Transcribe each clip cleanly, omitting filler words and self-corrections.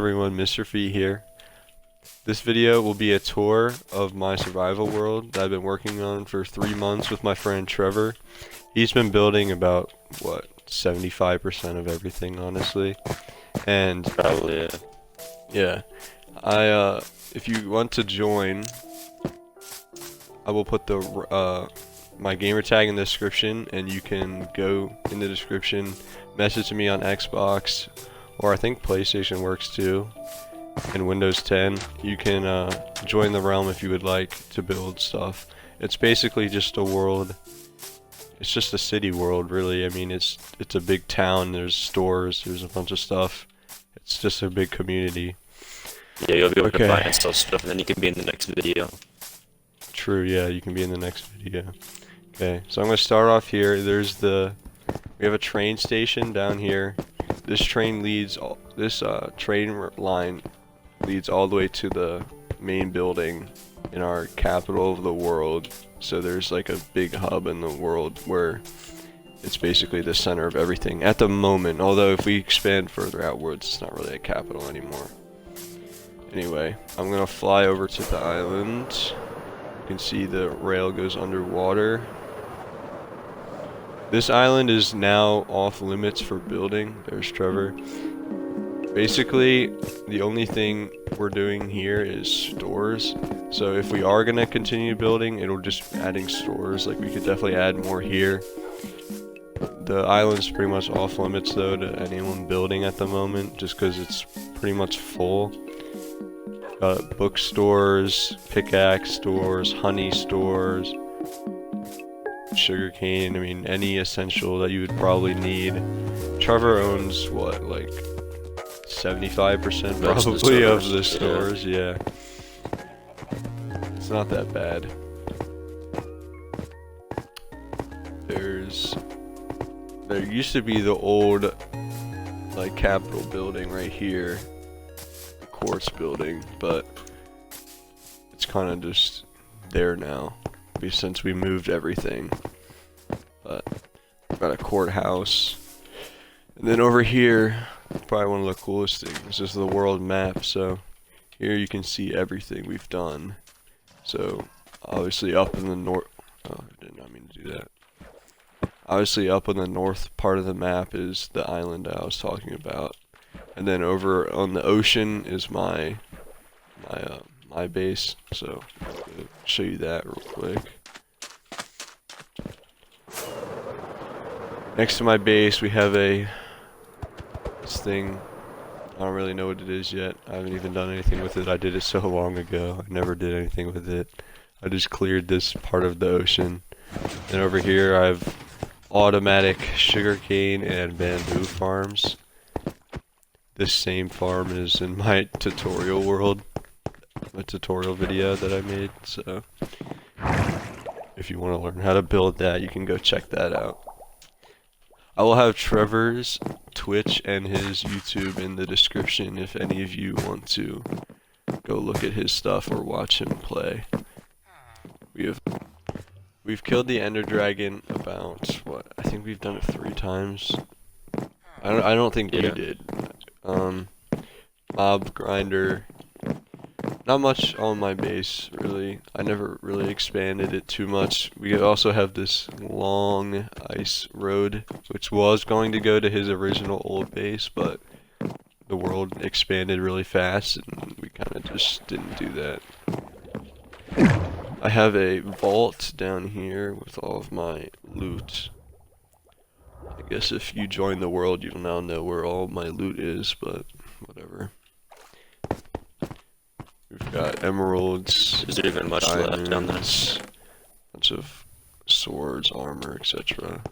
everyone, MrFeet here. This video will be a tour of my survival world that I've been working on for 3 months with my friend Trevor. He's been building about, what, 75% of everything, honestly. And Probably, yeah, if you want to join, I will put the my gamer tag in the description, and you can go in the description, message me on Xbox, or I think PlayStation works too, and Windows 10. You can join the realm if you would like to build stuff. It's basically just a world. It's just a city world, really. I mean, it's a big town. There's stores. There's a bunch of stuff. It's just a big community. Yeah, you'll be able to buy and sell stuff, and then you can be in the next video. True, yeah, you can be in the next video. Okay, so I'm going to start off here. We have a train station down here. This train train line leads all the way to the main building in our capital of the world. So there's like a big hub in the world where it's basically the center of everything at the moment. Although if we expand further outwards, it's not really a capital anymore. Anyway, I'm gonna fly over to the island. You can see the rail goes underwater. This island is now off limits for building. There's Trevor. Basically, the only thing we're doing here is stores. So if we are gonna continue building, it'll just be adding stores. Like, we could definitely add more here. The island's pretty much off limits though to anyone building at the moment, just because it's pretty much full. Got bookstores, pickaxe stores, honey stores, sugarcane. I mean, any essential that you would probably need. Trevor owns what, like 75% probably of the stores, yeah. It's not that bad. There used to be the old, like, Capitol building right here, the Quartz building, but it's kind of just there now, since we moved everything. But we've got a courthouse, and then over here, probably one of the coolest things is the world map. So here you can see everything we've done. So obviously up in the north, oh, I did not mean to do that. Obviously up in the north part of the map is the island I was talking about, and then over on the ocean is my base. So I'll show you that real quick. Next to my base we have this thing. I don't really know what it is yet. I haven't even done anything with it. I did it so long ago. I never did anything with it. I just cleared this part of the ocean. And over here I have automatic sugarcane and bamboo farms. This same farm is in my tutorial world, a tutorial video that I made. So if you want to learn how to build that, you can go check that out. I will have Trevor's Twitch and his YouTube in the description if any of you want to go look at his stuff or watch him play. We've killed the Ender Dragon about, what, I think we've done it 3 times. I don't think we did. Mob grinder. Not much on my base, really. I never really expanded it too much. We also have this long ice road, which was going to go to his original old base, but the world expanded really fast, and we kind of just didn't do that. I have a vault down here with all of my loot. I guess if you join the world, you'll now know where all my loot is, but whatever. We've got emeralds, is there even much diamonds, left down there? bunch of swords, armor, etc.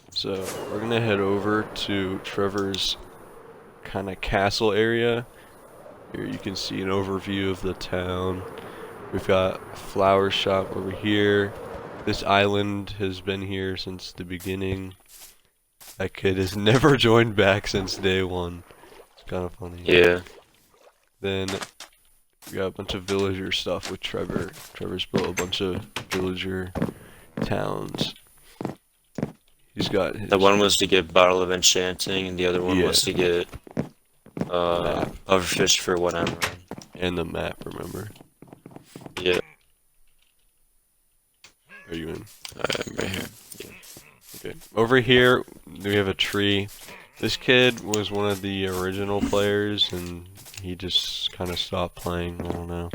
So we're gonna head over to Trevor's kind of castle area. Here you can see an overview of the town. We've got a flower shop over here. This island has been here since the beginning. That kid has never joined back since day 1. It's kind of funny. Yeah. Then we got a bunch of villager stuff with Trevor. Trevor's built a bunch of villager towns. He's got his... The one was to get Bottle of Enchanting, and the other one was to get Overfish for what I'm on. And the map, remember? Yeah, Are you in? I'm right here. Yeah. Okay. Over here, we have a tree. This kid was one of the original players, and he just kind of stopped playing. I don't know.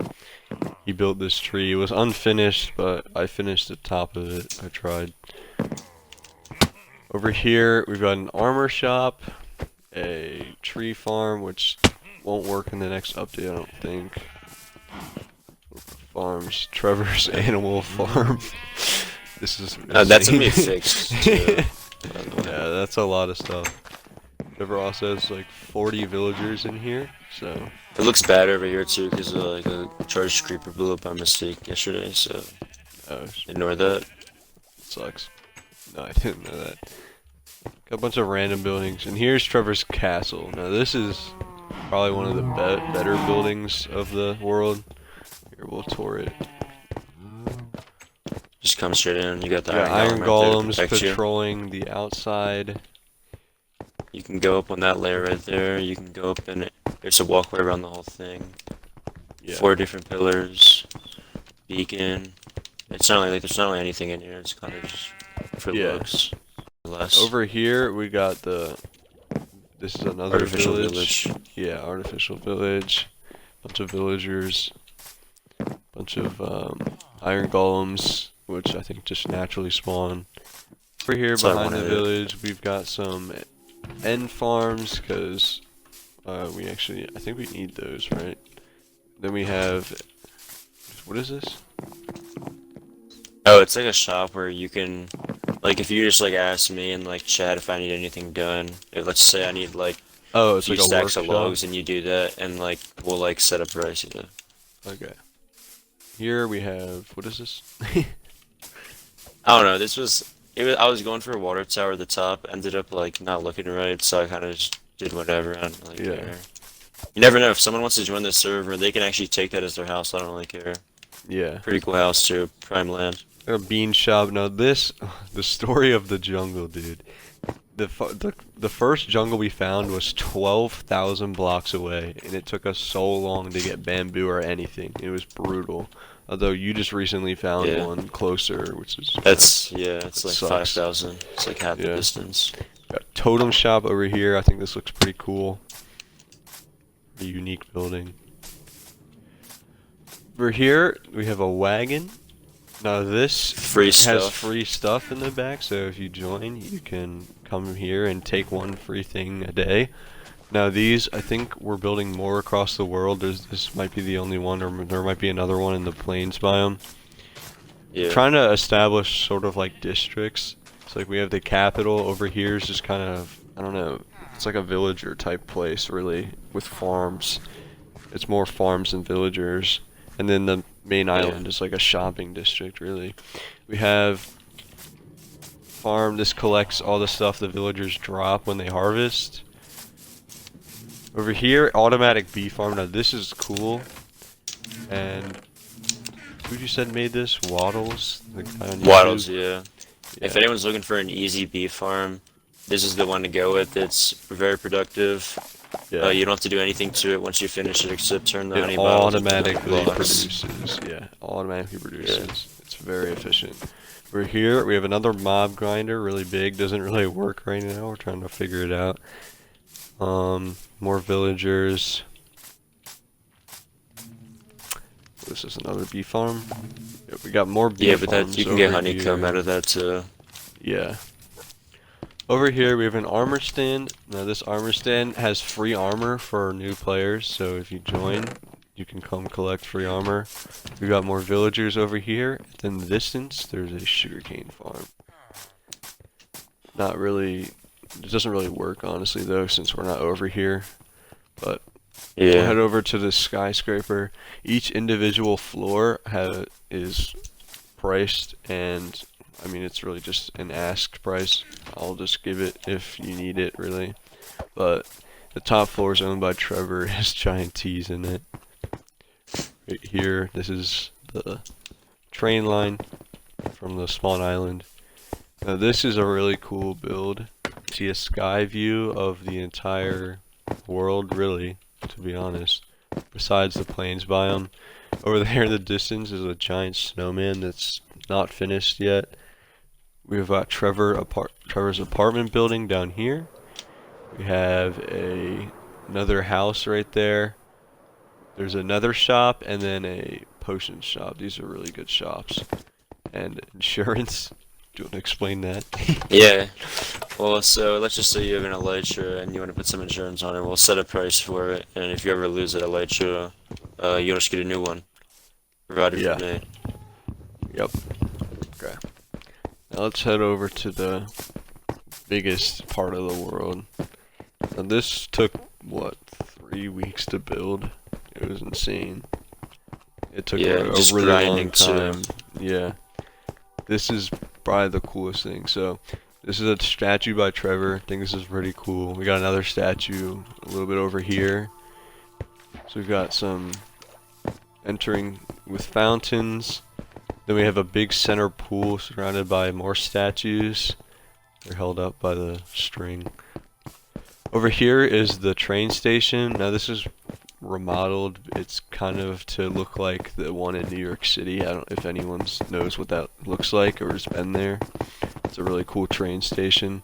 He built this tree. It was unfinished, but I finished the top of it. I tried. Over here, we've got an armor shop, a tree farm, which won't work in the next update, I don't think. Farms, Trevor's animal farm. This is That's gonna be insane. fixed too. Yeah, that's a lot of stuff. Trevor also has like 40 villagers in here, so It looks bad over here too, because like a charged creeper blew up by mistake yesterday. So oh, ignore that. sucks. No, I didn't know that. Got a bunch of random buildings, and here's Trevor's castle. Now this is probably one of the better buildings of the world. Here, we'll tour it. Just come straight in. You got the Yeah, iron iron golem right there to golems protect you. patrolling the outside. You can go up on that layer right there. You can go up and there's a walkway around the whole thing. Yeah. 4 different pillars. Beacon. It's not like there's not really anything in here. It's kind of just for looks. Less. Over here we got the. This is another Artificial village. Yeah, artificial village. Bunch of villagers. Bunch of iron golems, which I think just naturally spawn. Over here behind the village, we've got some end farms because I think we need those, right? Then we have. What is this? Oh, it's like a shop where you can, like, if you just like ask me in like chat if I need anything done. Let's say I need like Oh, a it's few like a stacks workshop. of logs, and you do that, and like we'll like set a price, you know. Okay. Here we have. What is this? I don't know. I was going for a water tower at the top. Ended up like not looking right, so I kind of just did whatever. I don't really care. You never know if someone wants to join the server, they can actually take that as their house. I don't really care. Yeah. Pretty cool house too. Prime land. A bean shop. Now this, the story of the jungle, dude. The first jungle we found was 12,000 blocks away, and it took us so long to get bamboo or anything. It was brutal. Although you just recently found one closer, which is it's like sucks. 5,000. It's like half the distance. Got a totem shop over here. I think this looks pretty cool. A unique building. Over here we have a wagon. Now this has free stuff in the back, so if you join, you can come here and take one free thing a day. Now these, I think we're building more across the world. This might be the only one, or there might be another one in the plains biome. Yeah. Trying to establish sort of like districts. So like we have the capital over here is just kind of, I don't know, it's like a villager type place really, with farms. It's more farms than villagers. And then the main island is like a shopping district, really. We have farm. This collects all the stuff the villagers drop when they harvest. Over here, automatic bee farm. Now this is cool. And who you said made this? Waddles? The guy on YouTube? Waddles, yeah. If anyone's looking for an easy bee farm, this is the one to go with. It's very productive. Yeah. You don't have to do anything to it once you finish it except turn the honey It bottles automatically produces. Yeah, automatically produces. It's very efficient. We're here. We have another mob grinder, really big. Doesn't really work right now. We're trying to figure it out. More villagers. This is another bee farm. Yeah, we got more bee farms. Yeah, but you can get honeycomb out of that too. Yeah. Over here we have an armor stand. Now this armor stand has free armor for new players, so if you join, you can come collect free armor. We got more villagers over here. In the distance, there's a sugarcane farm. Not really, it doesn't really work honestly though, since we're not over here. But we'll head over to the skyscraper. Each individual floor is priced, and I mean, it's really just an asked price. I'll just give it if you need it, really. But the top floor is owned by Trevor. It has giant T's in it. Right here, this is the train line from the spawn island. Now this is a really cool build. See a sky view of the entire world, really, to be honest. Besides the plains biome. Over there in the distance is a giant snowman that's not finished yet. We've got Trevor's apartment building down here. We have another house right there. There's another shop and then a potion shop. These are really good shops. And insurance. Do you want to explain that? Yeah. Well, so let's just say you have an elytra and you want to put some insurance on it. We'll set a price for it, and if you ever lose that elytra, you'll just get a new one provided Yeah. from me. Yep. Okay. Now let's head over to the biggest part of the world. Now this took, what, 3 weeks to build? It was insane. It took Yeah, a just really long grinding too. time. Yeah. This is probably the coolest thing. So, this is a statue by Trevor. I think this is pretty cool. We got another statue a little bit over here. So we've got some entering with fountains. Then we have a big center pool surrounded by more statues. They're held up by the string. Over here is the train station. Now this is remodeled. It's kind of to look like the one in New York City. I don't know if anyone knows what that looks like or has been there. It's a really cool train station.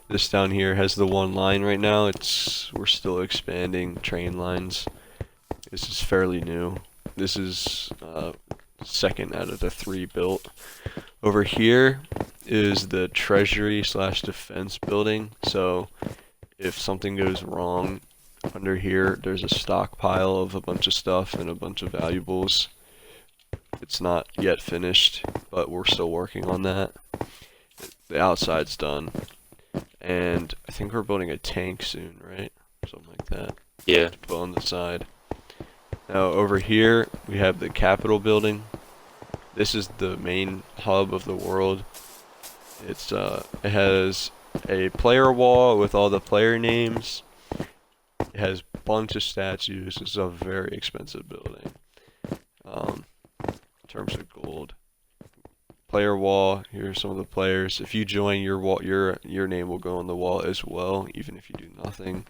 This down here has the one line right now. We're still expanding train lines. This is fairly new. This is second out of the 3 built. Over here is the treasury / defense building. So if something goes wrong under here, there's a stockpile of a bunch of stuff and a bunch of valuables. It's not yet finished, but we're still working on that. The outside's done. And I think we're building a tank soon, right? Something like that. Yeah. To put on the side. Now over here we have the Capitol building. This is the main hub of the world. It has a player wall with all the player names. It has a bunch of statues. This is a very expensive building. In terms of gold. Player wall. Here are some of the players. If you join your wall, your name will go on the wall as well, even if you do nothing.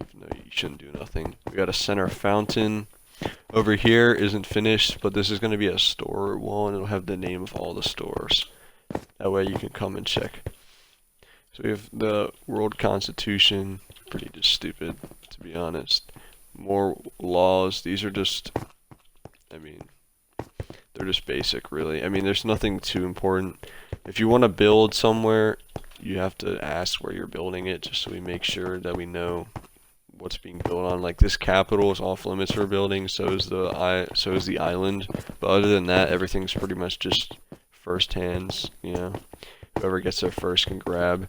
Even though you shouldn't do nothing. We got a center fountain. Over here isn't finished, but this is going to be a store wall, and it'll have the name of all the stores. That way you can come and check. So we have the World Constitution. Pretty just stupid, to be honest. More laws. These are just, I mean, they're just basic, really. I mean, there's nothing too important. If you want to build somewhere, you have to ask where you're building it, just so we make sure that we know what's being built on. Like this capital is off limits for building, so is the island. But other than that, everything's pretty much just first hands, you know. Whoever gets there first can grab,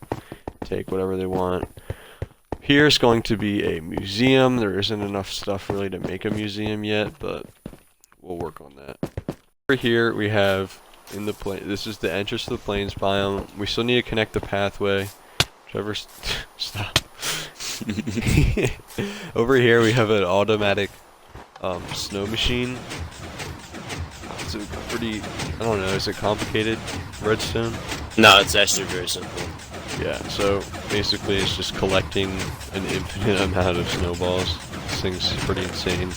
take whatever they want. Here's going to be a museum. There isn't enough stuff really to make a museum yet, but we'll work on that. Over here we have this is the entrance to the plains biome. We still need to connect the pathway. Trevor, stop. Over here we have an automatic snow machine. It's a pretty, I don't know, is it complicated? Redstone? No, it's actually very simple. Yeah, so basically it's just collecting an infinite amount of snowballs. This thing's pretty insane.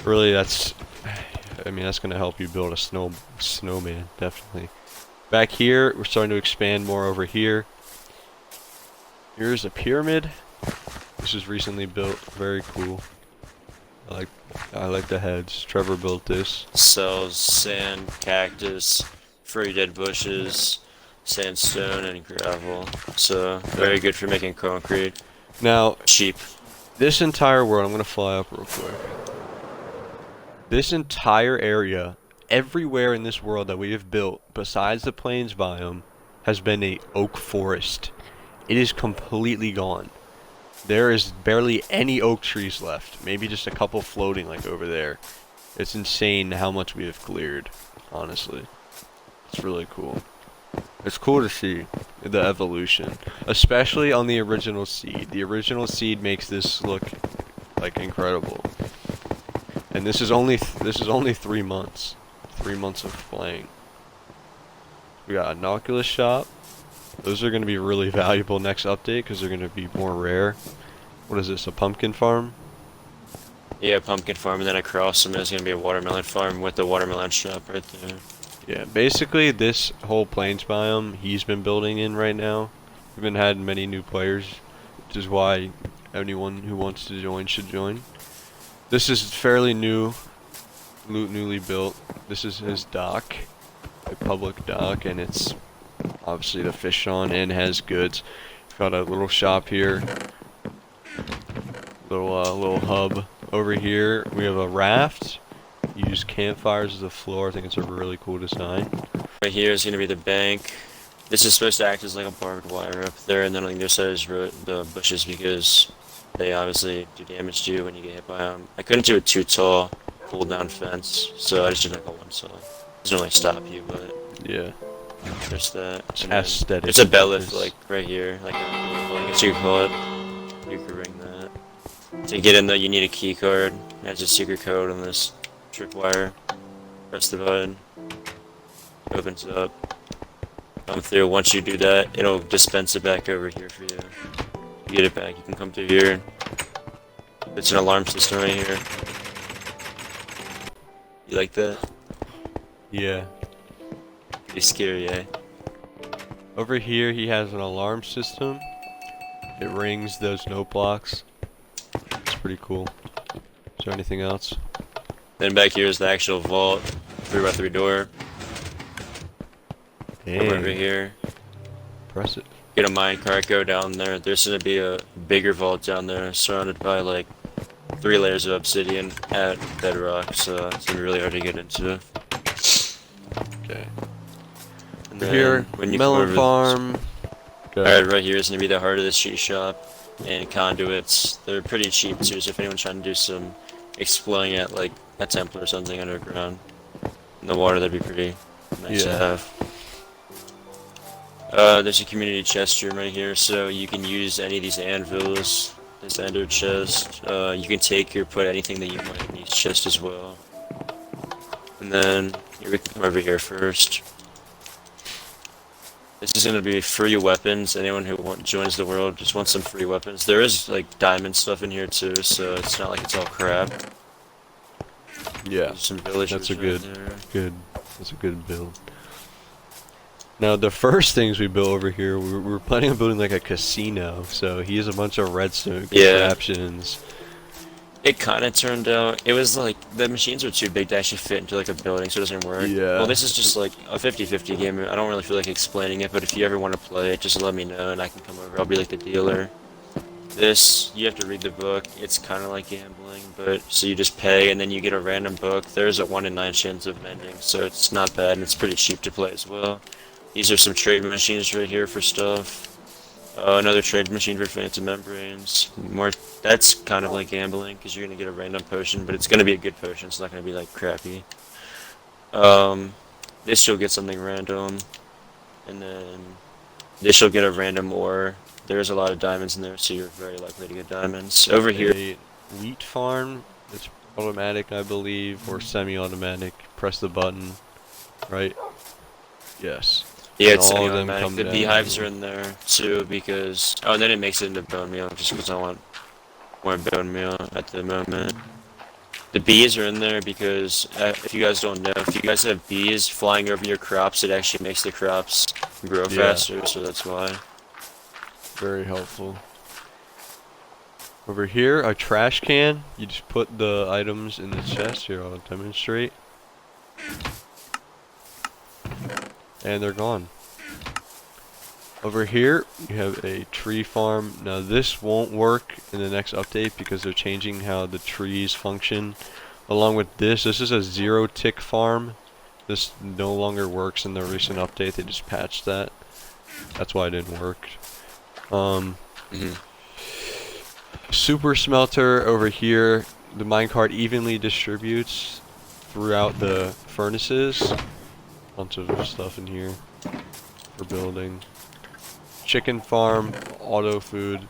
Really, that's gonna help you build a snowman, definitely. Back here, we're starting to expand more over here. Here's a pyramid. This is recently built, very cool. I like the heads. Trevor built this. Sells sand, cactus, free dead bushes, sandstone, and gravel. So very good for making concrete. Now, Cheap. this entire world, I'm gonna fly up real quick. This entire area, everywhere in this world that we have built, besides the plains biome, has been a oak forest. It is completely gone. There is barely any oak trees left. Maybe just a couple floating like over there. It's insane how much we have cleared, honestly. It's really cool. It's cool to see the evolution, especially on the original seed. The original seed makes this look like incredible. And this is only 3 months. 3 months of playing. We got an Oculus shop. Those are going to be really valuable next update because they're going to be more rare. What is this, a pumpkin farm? Yeah, pumpkin farm, and then across them is going to be a watermelon farm with the watermelon shop right there. Yeah, basically this whole plains biome he's been building in right now. We've been had many new players, which is why anyone who wants to join should join. This is fairly new, newly built. This is his dock, a public dock, and it's obviously to fish on and has goods. Got a little shop here, little hub over here. We have a raft. Use campfires as a floor. I think it's a really cool design. Right here is going to be the bank. This is supposed to act as like a barbed wire up there, and then on the other side is the bushes because they obviously do damage to you when you get hit by them. I couldn't do it too tall, pull down fence, so I just did like a one side. Doesn't really stop you, but Yeah. there's that. It's And then aesthetic. there's a belliff like right here, like I guess you could call it. You could ring that. To get in there, you need a key card. It has a secret code on this tripwire. Press the button. Opens up. Come through. Once you do that, it'll dispense it back over here for you. You get it back. You can come through here. It's an alarm system right here. You like that? Yeah. Pretty scary, eh? Over here he has an alarm system. It rings those note blocks. It's pretty cool. Is there anything else? Then back here is the actual vault. 3x3 door. Over Dang. here. Impressive. Get a minecart, go down there. There's gonna be a bigger vault down there, surrounded by like 3 layers of obsidian at bedrock, so it's gonna be really hard to get into. Okay. And Over here, when you melon farm. Alright, right here is gonna be the heart of the sheet shop and conduits. They're pretty cheap too, so if anyone's trying to do some exploring at like a temple or something underground in the water, that'd be pretty nice to have. There's a community chest room right here, so you can use any of these anvils, this ender chest. You can take or put anything that you want in each chest as well. And then we can come over here first. This is going to be free weapons. Anyone who joins the world just wants some free weapons. There is like diamond stuff in here too, so it's not like it's all crap. Yeah. There's some villagers That's a right there. That's a good build. Now the first things we built over here, we were planning on building like a casino. So he has a bunch of redstone contraptions. It kind of turned out, it was like, the machines are too big to actually fit into like a building, so it doesn't work. Yeah. Well, this is just like a 50-50 game. I don't really feel like explaining it, but if you ever want to play it, just let me know and I can come over. I'll be like the dealer. This, you have to read the book. It's kind of like gambling, but so you just pay and then you get a random book. There's a 1 in 9 chance of mending, so it's not bad and it's pretty cheap to play as well. These are some trade machines right here for stuff. Another trade machine for phantom membranes. More. That's kind of like gambling because you're gonna get a random potion, but it's gonna be a good potion. It's not gonna be like crappy. This you'll get something random, and then this you'll get a random ore. There's a lot of diamonds in there, so you're very likely to get diamonds. Over here, A wheat farm. It's automatic, I believe, or semi-automatic. Press the button. Right. Yes. yeah, it's all of them semi-automatic. come The down. beehives are in there too because and then it makes it into bone meal just because I want more bone meal at the moment. The bees are in there because if you guys don't know, if you guys have bees flying over your crops, it actually makes the crops grow faster, so that's why. Very helpful. Over here, a trash can. You just put the items in the chest. Here, I'll demonstrate. And they're gone. Over here, you have a tree farm. Now this won't work in the next update because they're changing how the trees function. Along with this is a 0 tick farm. This no longer works in the recent update. They just patched that. That's why it didn't work. Super smelter over here. The minecart evenly distributes throughout the furnaces. Bunch of stuff in here for building. Chicken farm, auto food,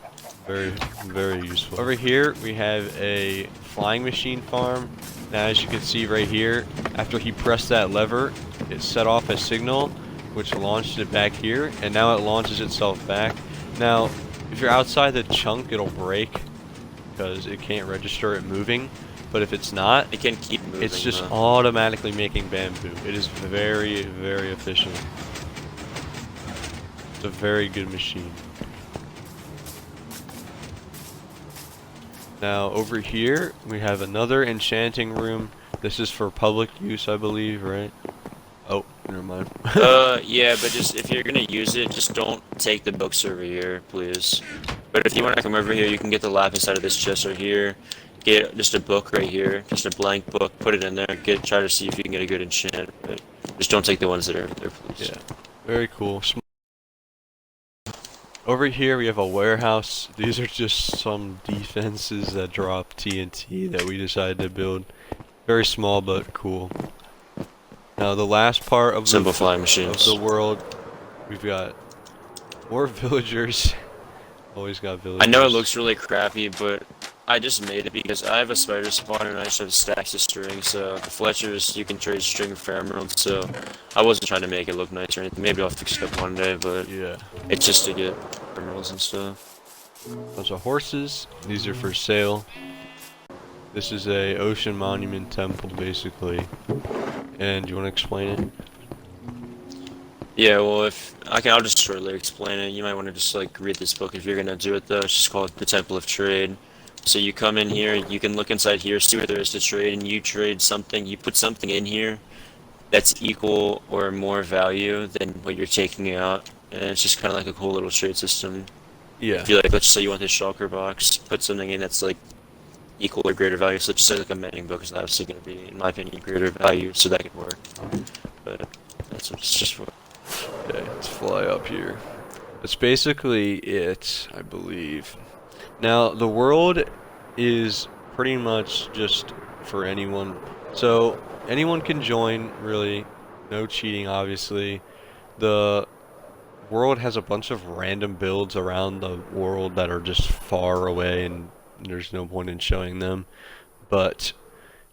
very useful. Over here we have a flying machine farm. Now as you can see right here, after he pressed that lever, it set off a signal which launched it back here, and now it launches itself back. Now, if you're outside the chunk, it'll break because it can't register it moving. But if it's not, It can keep moving. it's just though. automatically making bamboo. It is very, very efficient. It's a very good machine. Now over here we have another enchanting room. This is for public use, I believe, right? Oh, never mind. Yeah, but just if you're gonna use it, just don't take the books over here, please. But if you want to come over here, you can get the lapis out of this chest right here. Get just a book right here, just a blank book. Put it in there. Try to see if you can get a good enchant. But just don't take the ones that are over there, please. Yeah, very cool. Over here we have a warehouse. These are just some defenses that drop TNT that we decided to build. Very small but cool. Now the last part of Simplify machines. the world, we've got more villagers. Always got villagers. I know it looks really crappy, but I just made it because I have a spider spawner and I just have stacks of string. So the Fletchers, you can trade string for emeralds. So I wasn't trying to make it look nice or anything. Maybe I'll fix it up one day, but yeah. it's just to get emeralds and stuff. Bunch of horses. These are for sale. This is a ocean monument temple, basically. And you want to explain it? Yeah, well, I'll just shortly explain it. You might want to just like read this book if you're gonna do it though. It's just called The Temple of Trade. So you come in here, you can look inside here, see what there is to trade, and you trade something. You put something in here that's equal or more value than what you're taking out, and it's just kind of like a cool little trade system. Yeah. If you like, let's say you want this shulker box, put something in that's like equal or greater value. So let's just say like a mending book is obviously going to be, in my opinion, greater value, so that could work. But that's what it's just for. Okay, let's fly up here. That's basically it, I believe. Now, the world is pretty much just for anyone. So, anyone can join, really. No cheating, obviously. The world has a bunch of random builds around the world that are just far away, and there's no point in showing them. But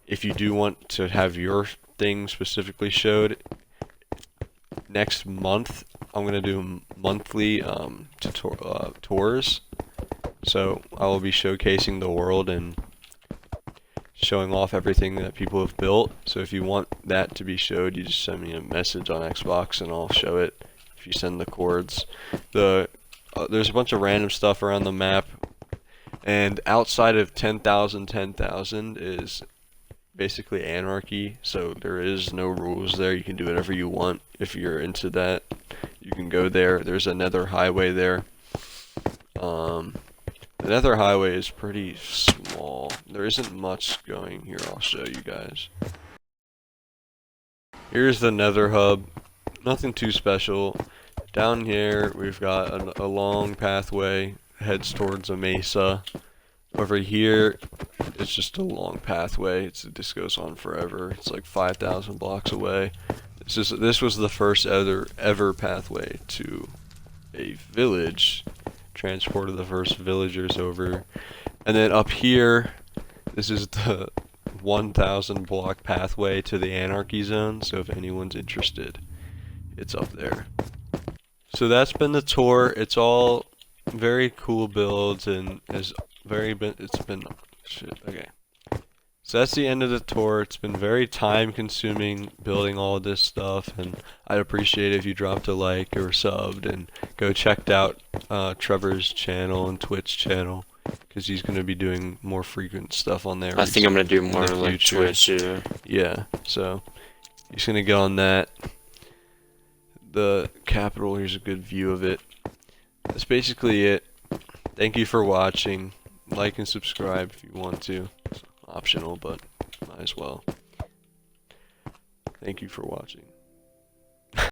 if you do want to have your thing specifically showed, next month I'm going to do monthly tours. So I will be showcasing the world and showing off everything that people have built. So if you want that to be showed, you just send me a message on Xbox and I'll show it if you send the cords. There's a bunch of random stuff around the map, and outside of 10,000 is basically anarchy, so there is no rules there. You can do whatever you want. If you're into that, you can go there. There's a Nether highway there. The Nether highway is pretty small. There isn't much going here. I'll show you guys. Here's the Nether Hub. Nothing too special. Down here we've got a long pathway, heads towards a mesa. Over here it's just a long pathway. This goes on forever. It's like 5,000 blocks away. This was the first ever pathway to a village. Transported the first villagers over. And then up here, this is the 1,000 block pathway to the anarchy zone. So if anyone's interested, it's up there. So that's been the tour. It's all very cool builds and okay. So that's the end of the tour. It's been very time consuming building all of this stuff, and I'd appreciate it if you dropped a like or subbed and go check out Trevor's channel and Twitch channel, because he's going to be doing more frequent stuff on there. I think I'm going to do more like future. Twitch, yeah. Yeah, so he's going to get on that. The capital, here's a good view of it. That's basically it. Thank you for watching. Like and subscribe if you want to. It's optional, but might as well. Thank you for watching.